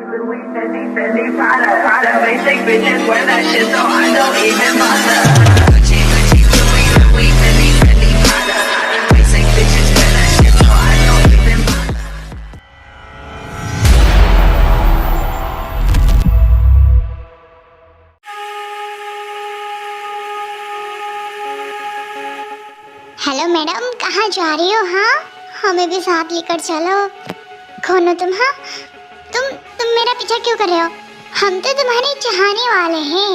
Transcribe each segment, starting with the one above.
Louis, Fendi, Prada, basic bitches wear that shit, so I don't even bother. Gucci, Louis, Fendi, Prada, basic bitches wear that shit, so I don't even bother. Hello madam, कहाँ जा रही हो? हाँ, हमें भी साथ लेकर चलो। कौन हो तुम? हाँ, तुम मेरा पीछा क्यों कर रहे हो? हम तो तुम्हारे चाहने वाले हैं।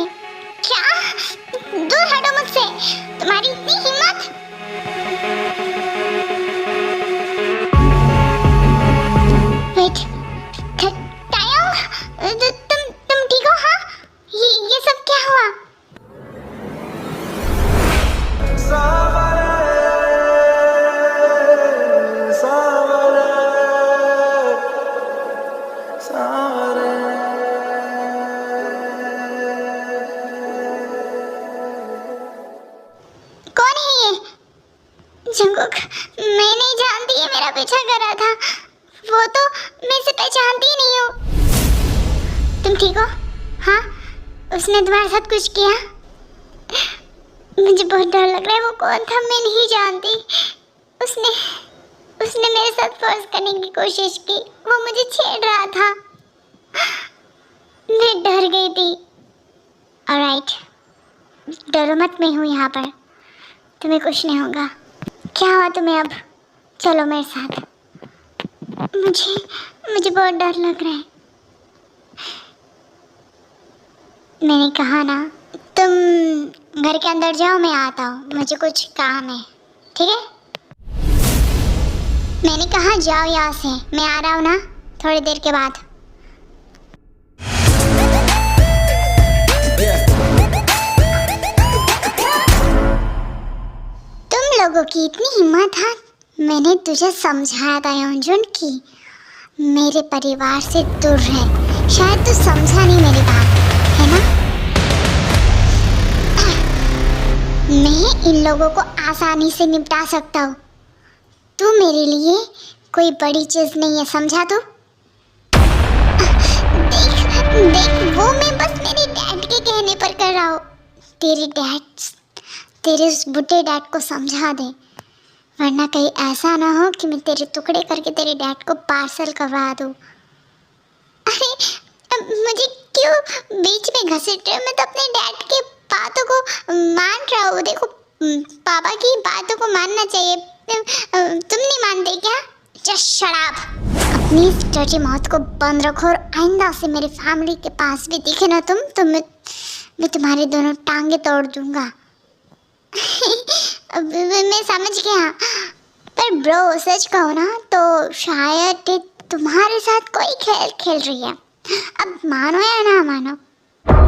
क्या? दूर हटो मुझसे, तुम्हारी इतनी हिम्मत? वेट, टायम, तुम ठीक हो? हाँ, ये सब क्या हुआ? जंगकुक, मैं नहीं जानती है मेरा पीछा कर रहा था। वो तो मैं इसे पहचानती ही नहीं हूँ। तुम ठीक हो? हाँ, उसने तुम्हारे साथ कुछ किया? मुझे बहुत डर लग रहा है। वो कौन था? मैं नहीं जानती। उसने मेरे साथ फोर्स करने की कोशिश की। वो मुझे छेड़ रहा था। मैं डर गई थी। ऑलराइट, डरो मत, मैं हूँ यहाँ पर। तुम्हें कुछ नहीं होगा। क्या हुआ तुम्हें अब? चलो मेरे साथ। मुझे बहुत डर लग रहा है। मैंने कहा ना, तुम घर के अंदर जाओ, मैं आता हूँ। मुझे कुछ काम है, ठीक है? मैंने कहा जाओ यहाँ से, मैं आ रहा हूँ ना थोड़ी देर के बाद। तुम लोगों की इतनी हिम्मत है? मैंने तुझे समझाया था योंजुन की मेरे परिवार से दूर रहे। शायद तू समझा नहीं मेरी बात, है ना? मैं इन लोगों को आसानी से निपटा सकता हूँ। तू मेरे लिए कोई बड़ी चीज नहीं है, समझा तू? देख, वो मैं बस मेरे डैड के कहने पर कर रहा हूँ। तेरे उस बुढ़े डैड को समझा दे, वरना कहीं ऐसा ना हो कि मैं तेरे टुकड़े करके तेरे डैड को पार्सल करवा दूँ। अरे, मुझे क्यों बीच में घसीट रहे हो? मैं तो अपने डैड के बातों को मान रहा हूँ। देखो, पापा की बातों को मानना चाहिए। तुम नहीं मानते क्या? Just shut up. अपनी इस डर्टी माउथ को बंद रखो और आइंदा से मेरी फैमिली के पास भी दिखे ना तुम तो मैं तुम्हारी दोनों टांगे तोड़ दूंगा। मैं समझ गया, पर ब्रो सच कहो ना तो शायद तुम्हारे साथ कोई खेल खेल रही है। अब मानो या ना मानो।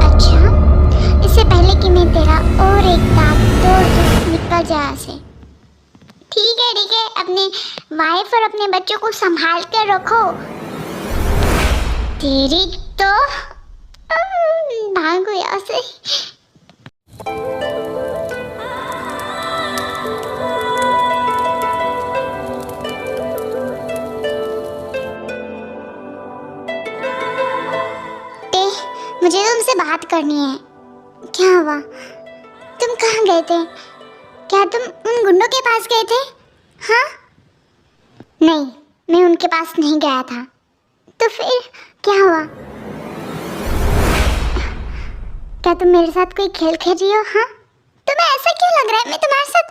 अच्छा, इससे पहले कि मैं तेरा और एक दांत तोड़ दूं, निकल जा से। ठीक है, अपने वाइफ और अपने बच्चों को संभाल कर रखो। तेरी तो भागो यहाँ से। मुझे तुमसे बात करनी है। क्या हुआ? तुम कहाँ गए थे? क्या तुम उन गुंडों के पास गए थे? हाँ? नहीं, मैं उनके पास नहीं गया था। तो फिर क्या हुआ? क्या तुम मेरे साथ कोई खेल खेल रही हो? हाँ? तुम्हें ऐसा क्यों लग रहा है मैं तुम्हारे साथ?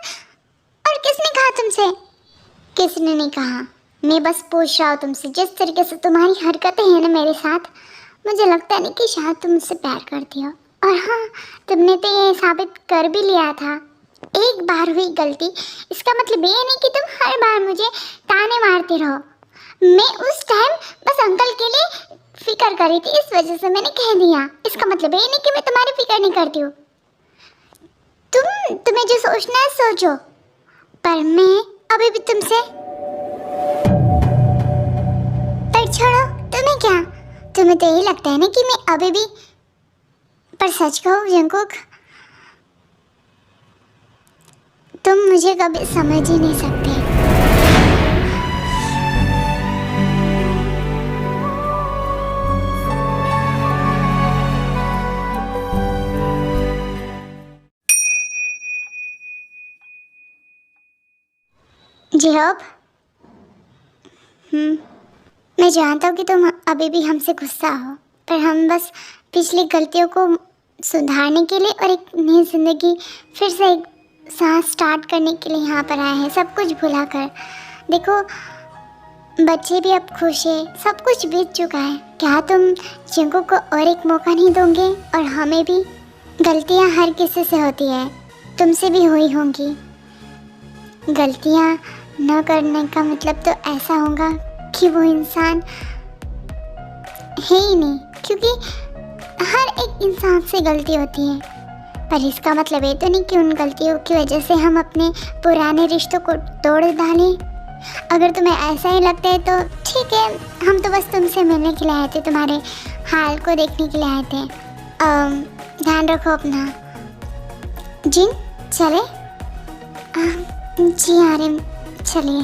और किसने कहा तुमसे? किसने नहीं कहा, मैं बस पूछ रहा हूँ तुमसे। जिस तरीके से तुम्हारी हरकतें हैं ना मेरे साथ, मुझे लगता नहीं कि शायद तुम मुझसे प्यार करती हो। और हाँ, तुमने तो ये साबित कर भी लिया था। एक बार हुई गलती, इसका मतलब ये नहीं कि तुम हर बार मुझे ताने मारती रहो। मैं उस टाइम बस अंकल के लिए फिक्र कर रही थी, इस वजह से मैंने कह दिया। इसका मतलब ये नहीं कि मैं तुम्हारी फिक्र नहीं करती हूँ। तुम्हें जो सोचना है सोचो, पर मैं अभी भी तुमसे। पर छोड़ो, तुम्हें क्या? तुम्हें तो यही लगता है ना कि मैं अभी भी। पर सच कहूँ जंगकुक, तुम मुझे कभी समझ ही नहीं सकते। जी अब मैं जानता हूँ कि तुम अभी भी हमसे गुस्सा हो, पर हम बस पिछली गलतियों को सुधारने के लिए और एक नई ज़िंदगी फिर से एक सांस स्टार्ट करने के लिए यहाँ पर आए हैं, सब कुछ भुला कर। देखो बच्चे भी अब खुश है, सब कुछ बीत चुका है। क्या तुम जिंकू को और एक मौका नहीं दोगे? और हमें भी, गलतियाँ हर किसी से होती है, तुमसे भी हुई होंगी। गलतियाँ न करने का मतलब तो ऐसा होगा कि वो इंसान है ही नहीं, क्योंकि हर एक इंसान से गलती होती है। पर इसका मतलब ये तो नहीं कि उन गलतियों की वजह से हम अपने पुराने रिश्तों को तोड़ डालें। अगर तुम्हें ऐसा ही लगता है तो ठीक है, हम तो बस तुमसे मिलने के लिए आए थे, तुम्हारे हाल को देखने के लिए आए थे। ध्यान रखो अपना। जिन चले? जी आ रहे, चलिए।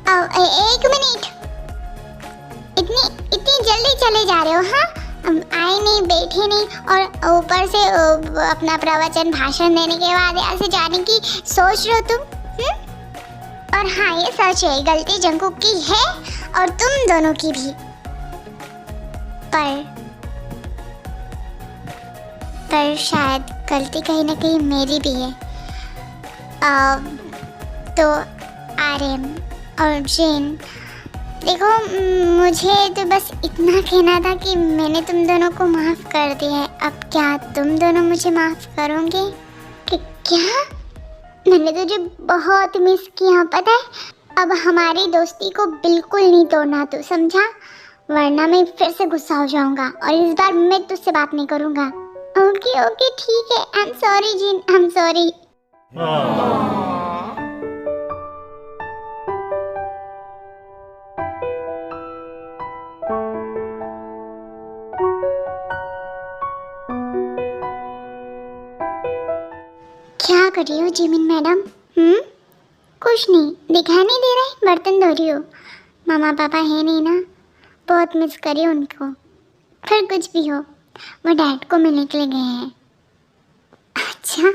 एक मिनट, इतनी जल्दी चले जा रहे हो? हाँ, आए नहीं, बैठे नहीं, और ऊपर से अपना प्रवचन भाषण देने के बाद यहाँ से जाने की सोच रहे हो तुम? और हाँ, ये सच है, गलती जंकुक की है और तुम दोनों की भी। पर शायद गलती कहीं ना कहीं मेरी भी है। तो आर्यन और जिन, देखो मुझे तो बस इतना कहना था कि मैंने तुम दोनों को माफ़ कर दिया है। अब क्या तुम दोनों मुझे माफ़ करोगे? क्या? मैंने तुझे बहुत मिस किया, पता है। अब हमारी दोस्ती को बिल्कुल नहीं तोड़ना, तू समझा? वरना मैं फिर से गुस्सा हो जाऊंगा और इस बार मैं तुझसे बात नहीं करूंगा। ओके ठीक है। आई एम सॉरी जिन, आई एम सॉरी। क्या कर रही हो जिमिन मैडम? कुछ नहीं, दिखाई नहीं दे रहा है, बर्तन धो रही हो। मामा पापा है नहीं ना, बहुत मिस करी उनको। फिर कुछ भी हो, वो डैड को मिलने के लिए गए हैं। अच्छा,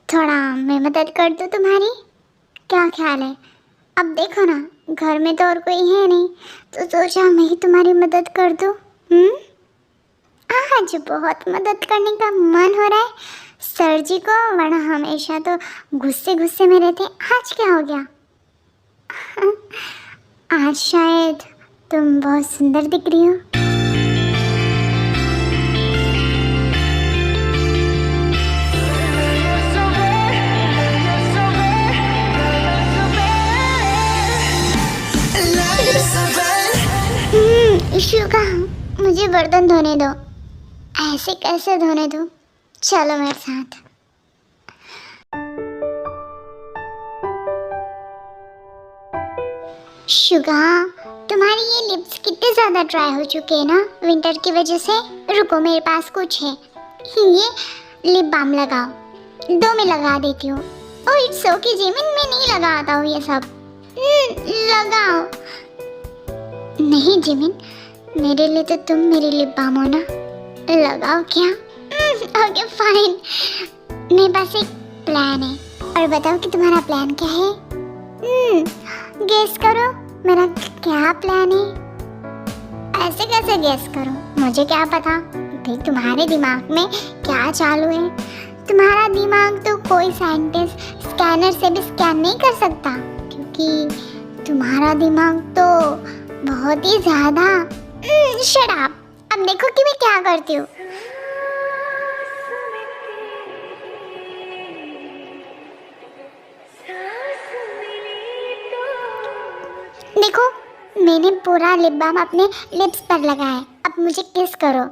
थोड़ा मैं मदद कर दूँ तुम्हारी? क्या ख्याल है? अब देखो ना, घर में तो और कोई है नहीं, तो सोचा मैं ही तुम्हारी मदद कर दूँ। आज बहुत मदद करने का मन हो रहा है सर जी को, वरना हमेशा तो गुस्से में रहते। आज क्या हो गया? आज शायद तुम बहुत सुंदर दिख रही हो। इशुका, मुझे बर्तन धोने दो। ऐसे कैसे धोने दो? चलो मेरे साथ। शुगा, तुम्हारी ये लिप्स कितने ज़्यादा ड्राई हो चुके हैं ना विंटर की वजह से। रुको, मेरे पास कुछ है, ये लिप बाम लगाओ। 2 में लगा देती हूँ। ओह इट्स ओके जिमिन, मैं नहीं लगाता हूँ ये सब। लगाओ। नहीं जिमिन, मेरे लिए तो तुम मेरी लिप बाम हो ना, लगाओ क्या? Okay fine. मेरे पास एक प्लान है, और बताओ कि तुम्हारा प्लान क्या है? गेस करो मेरा क्या प्लान है। ऐसे कैसे गेस करो? मुझे क्या पता भाई तुम्हारे दिमाग में क्या चालू है। तुम्हारा दिमाग तो कोई साइंटिस्ट स्कैनर से भी स्कैन नहीं कर सकता, क्योंकि तुम्हारा दिमाग तो बहुत ही ज़्यादा। Shut up. अब देखो कि मैं क्या करती हूँ। देखो, मैंने पूरा लिप बाम अपने लिप्स पर लगाया है। अब मुझे किस करो।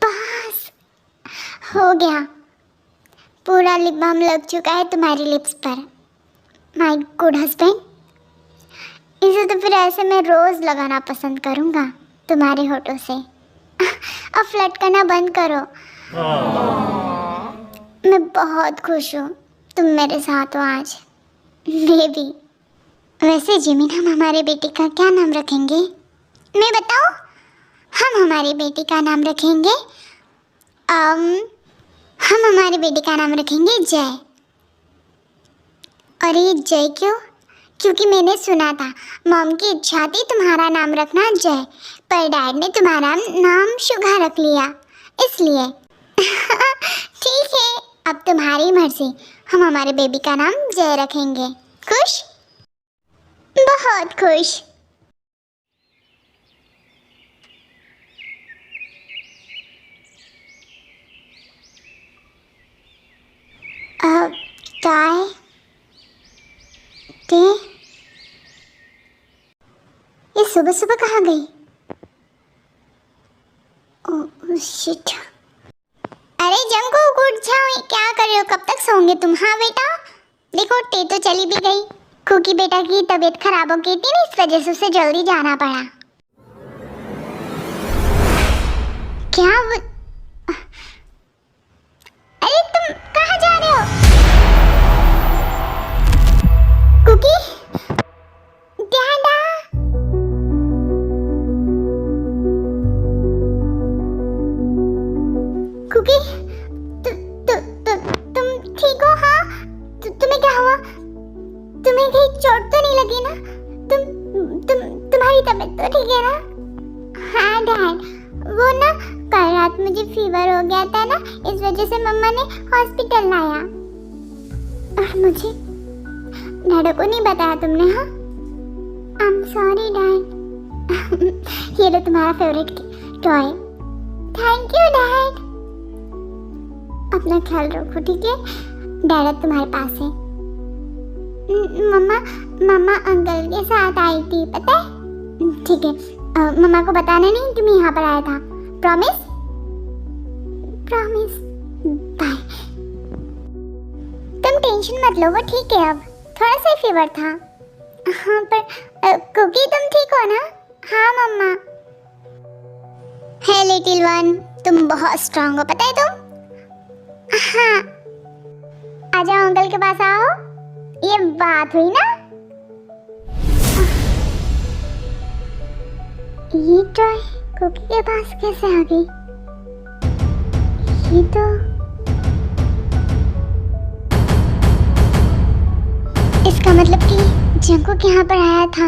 बस हो गया, पूरा लिप बाम लग चुका है तुम्हारी लिप्स पर। माय गुड हस्बैंड, इसे तो फिर ऐसे मैं रोज़ लगाना पसंद करूँगा तुम्हारे होठों से। अब फ्लर्ट करना बंद करो। मैं बहुत खुश हूँ तुम मेरे साथ हो आज। मैं भी। वैसे जिमिन, हम हमारे बेटे का क्या नाम रखेंगे? मैं बताऊं? हम हमारी बेटी का नाम रखेंगे हम हमारे बेटे का नाम रखेंगे जय। और ये जय क्यों? क्योंकि मैंने सुना था मॉम की इच्छा थी तुम्हारा नाम रखना जय, पर डैड ने तुम्हारा नाम शुगा रख लिया, इसलिए। ठीक है, अब तुम्हारी मर्जी। हम हमारे बेबी का नाम जय रखेंगे। खुश? बहुत खुश। काय ते ये सुबह सुबह कहाँ गई? Oh shit. अरे जंगकुक, उठ जाओ, क्या कर रहे हो? कब तक सोओगे तुम? हाँ बेटा, देखो टे तो चली भी गई। कुकी बेटा की तबीयत खराब हो गई थी ना, इस वजह से उसे जल्दी जाना पड़ा। क्या अरे तुम कहाँ जा रहे हो? कुकी, डैडा। कुकी, तुम ठीक हो? हाँ, तुम्हें क्या हुआ? तुम्हें कहीं चोट तो नहीं लगी ना? तुम्हारी तबीयत तो ठीक है ना? हाँ डैड, वो ना कल रात मुझे फीवर हो गया था ना, इस वजह से मम्मा ने हॉस्पिटल लाया। और मुझे डैडो को नहीं बताया तुमने? हाँ, आई एम सॉरी डैड। ये लो तुम्हारा favourite toy. Thank you dad. अपना ख्याल रखो, ठीक है? डैड तुम्हारे पास है। मम्मा अंकल के साथ आई थी, पता है? ठीक है, मम्मा को बताना नहीं तुम यहाँ पर आया था। प्रॉमिस? प्रॉमिस। बाय। तुम टेंशन मत लो, वो ठीक है। अब थोड़ा सा फीवर था। हाँ, पर कुकी तुम ठीक हो ना? हाँ मम्मा। है लिटिल वन, तुम बहुत स्ट्रांग हो, पता है तुम? हाँ, आ जाओ अंकल के पास, आओ। ये बात हुई ना? ये टॉय कुकी के पास कैसे आ गई? ये तो इसका मतलब कि जंगकुक यहाँ पर आया था।